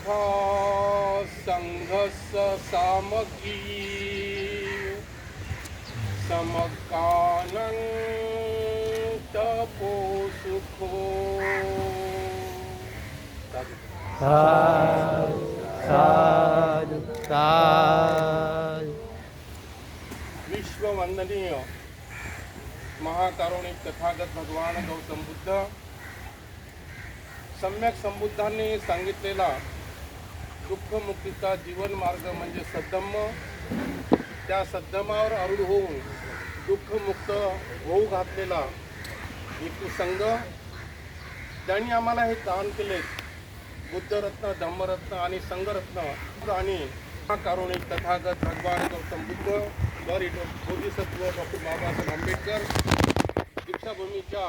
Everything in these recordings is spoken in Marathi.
सुखा संघस सामग्री समकानंत पो सुखो. साधु साधु साधु. विश्ववंदनीय महाकारुणिक तथागत भगवान गौतम बुद्ध सम्यक संबुद्धांनी सांगितलेला दुःखमुक्तीचा जीवन मार्ग म्हणजे सद्धम्म. त्या सद्धमावर आरूढ होऊन दुःखमुक्त होऊ घातलेला भिक्खू संघ, त्यांनी आम्हाला हे दान केले. बुद्धरत्न, धम्मरत्न आणि संघरत्न आणि महाकारुणिक तथागत भगवान गौतम बुद्ध, बोधिसत्व डॉक्टर बाबासाहेब आंबेडकर दीक्षाभूमीच्या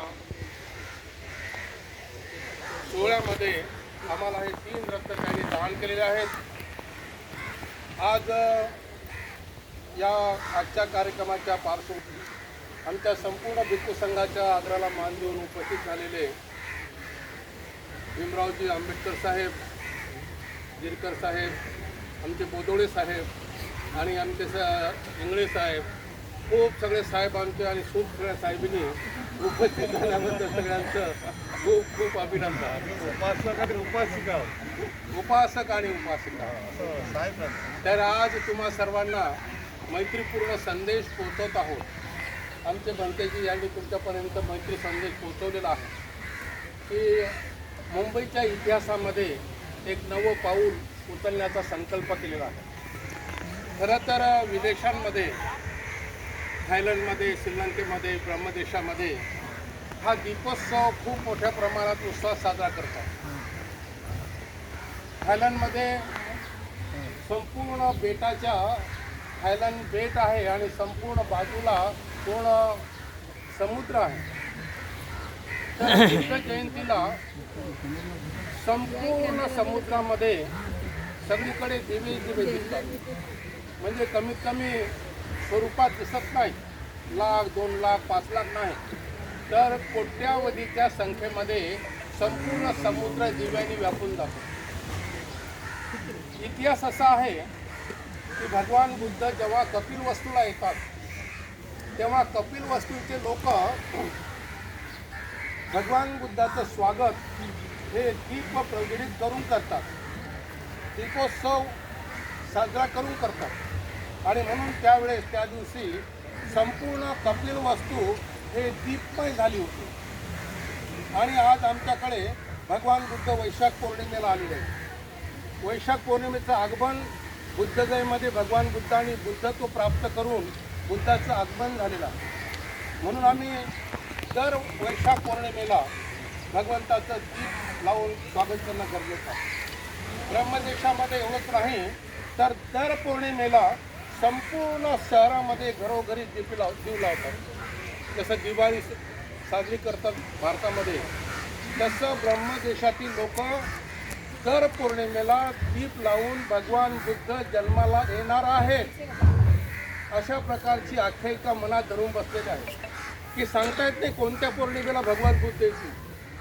सोहळ्यामध्ये आम्हाला हे 3 रत्न त्यांनी दान केलेले आहेत. आज या आजच्या कार्यक्रमाच्या पार्श्वभूमीवर आमच्या संपूर्ण भिक्खू संघाच्या आग्रहाला मान देऊन उपस्थित झालेले भीमरावजी आंबेडकर साहेब, गिरकर साहेब, आमचे बोदोळे साहेब आणि आमचे इंगळे साहेब, खूप सगळे साहेब आमचे आणि खूप सगळ्या साहेबांनी उपस्थित झाल्याबद्दल सगळ्यांचं खूप खूप अभिनंदन. उपासक आणि उपासिका साहेब, तर आज तुम्हा सर्वांना मैत्रीपूर्ण संदेश पोहोचवत आहोत. आमचे भंतेजी यांनी तुमच्यापर्यंत मैत्री संदेश पोहोचवलेला आहे की मुंबईच्या इतिहासामध्ये एक नवं पाऊल उचलण्याचा संकल्प केलेला आहे. खरं तर विदेशांमध्ये, थायलंडमध्ये, श्रीलंकेमध्ये, ब्रह्मदेशामध्ये हा दीपोत्सव खूप मोठ्या प्रमाणात उत्साहात साजरा करतात. थायलंडमध्ये संपूर्ण बेटाच्या, थायलंड बेट आहे आणि संपूर्ण बाजूला पूर्ण समुद्र आहे. तर बुद्ध जयंतीला संपूर्ण समुद्रामध्ये सगळीकडे दिवे दिवे दिसतात. म्हणजे कमीत कमी स्वरूपात दिसत नाही, 1,00,000, 2,00,000, 5,00,000 नाही, तर कोट्यावधीच्या संख्येमध्ये संपूर्ण समुद्र दिव्यांनी व्यापून जातो. इतिहास असा आहे की भगवान बुद्ध जेव्हा कपिलवस्तूला येतात तेव्हा कपिलवस्तूचे लोक भगवान बुद्धाचं स्वागत हे दीप प्रज्वलित करून करतात, दीपोत्सव साजरा करून करतात. आणि म्हणून त्यावेळेस त्या दिवशी संपूर्ण कपिलवस्तू हे दीपमय झाली होती. आणि आज आमच्याकडे भगवान बुद्ध वैशाख पौर्णिमेला आलेले आहे. वैशाख पौर्णिमेचं आगमन बुद्धगयेमध्ये भगवान बुद्धांनी बुद्धत्व प्राप्त करून बुद्धाचं आगमन झालेलं आहे. म्हणून आम्ही दर वैशाख पौर्णिमेला भगवंताचं दीप लावून स्वागत करणं गरजेचं आहे. ब्रह्मदेशामध्ये एवढंच नाही तर दर पौर्णिमेला संपूर्ण शहरामध्ये घरोघरी दीप लावतात. जसं दिवाळी साजरी करतात भारतामध्ये, तसं ब्रह्मदेशातील लोक दर पौर्णिमेला दीप लावून भगवान बुद्ध जन्माला येणार आहेत अशा प्रकारची आख्यायिका मनात धरून बसलेली आहे की सांगता येत नाही कोणत्या पौर्णिमेला भगवान बुद्ध येतील.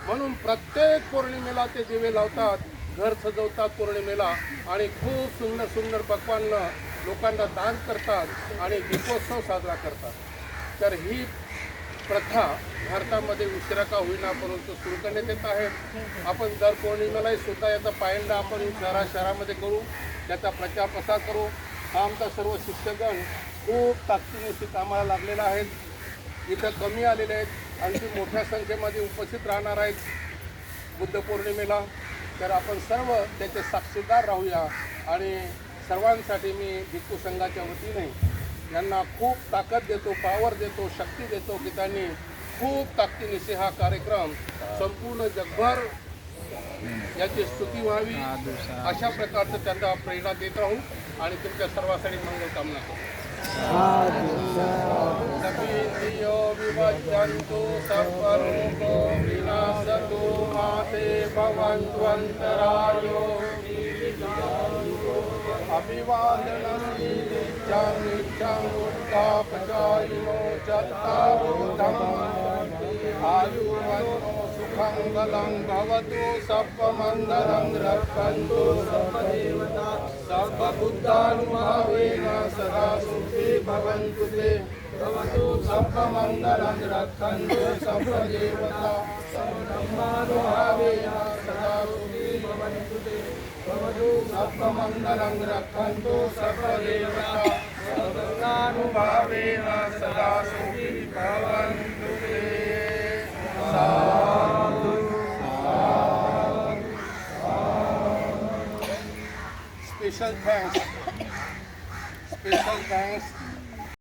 म्हणून प्रत्येक पौर्णिमेला ते दिवे लावतात, घर सजवतात पौर्णिमेला आणि खूप सुंदर सुंदर पक्वान्न लोकांना दान करतात आणि दीपोत्सव साजरा करतात. तर ही प्रथा भारतामध्ये उशिरा का होईना परंतु सुरू करण्यात येत आहे. आपण दर पौर्णिमेलाही सुद्धा याचा पायंडा आपण शहरामध्ये करू, त्याचा प्रचार प्रसार करू. हा आमचा सर्व शिक्षकगण खूप ताकदीने कामाला लागलेला आहेत. इथं कमी आलेले आहेत, आणखी मोठ्या संख्येमध्ये उपस्थित राहणार आहेत बुद्ध पौर्णिमेला. तर आपण सर्व त्याचे साक्षीदार राहूया. आणि सर्वांसाठी मी भिक्खू संघाच्या वतीने यांना खूप ताकद देतो, पावर देतो, शक्ती देतो की त्यांनी खूप ताकदीने हा कार्यक्रम संपूर्ण जगभर याची स्तुती व्हावी अशा प्रकारचं त्यांना प्रेरणा देत राहू आणि तुमच्या सर्वांसाठी मंगल कामना करू. सभींद्रियो विभज्यन्तु सर्वरोगो विनाशतु माते भवन्त्वन्तरायो अभिवादनशीलित्यां नित्यां उत्थापचारिणो चत्तारो धम्मा आयुर्वन्नो सर्वमङ्गलं भवतु सर्वमङ्गलं रक्षन्तु सर्वदेवता सर्वबुद्धानुभावेन सदा सुखी भवन्तु ते भवतु सर्वमङ्गलं रक्षन्तु सर्वदेवता सर्वब्रह्मानुभावेन सदा सुखी भवन्तु ते भवतु सर्वमङ्गलं रक्षन्तु सर्वदेवता सर्वब्रह्मानुभावेन सदा सुखी भवन्तु ते साधु Special thanks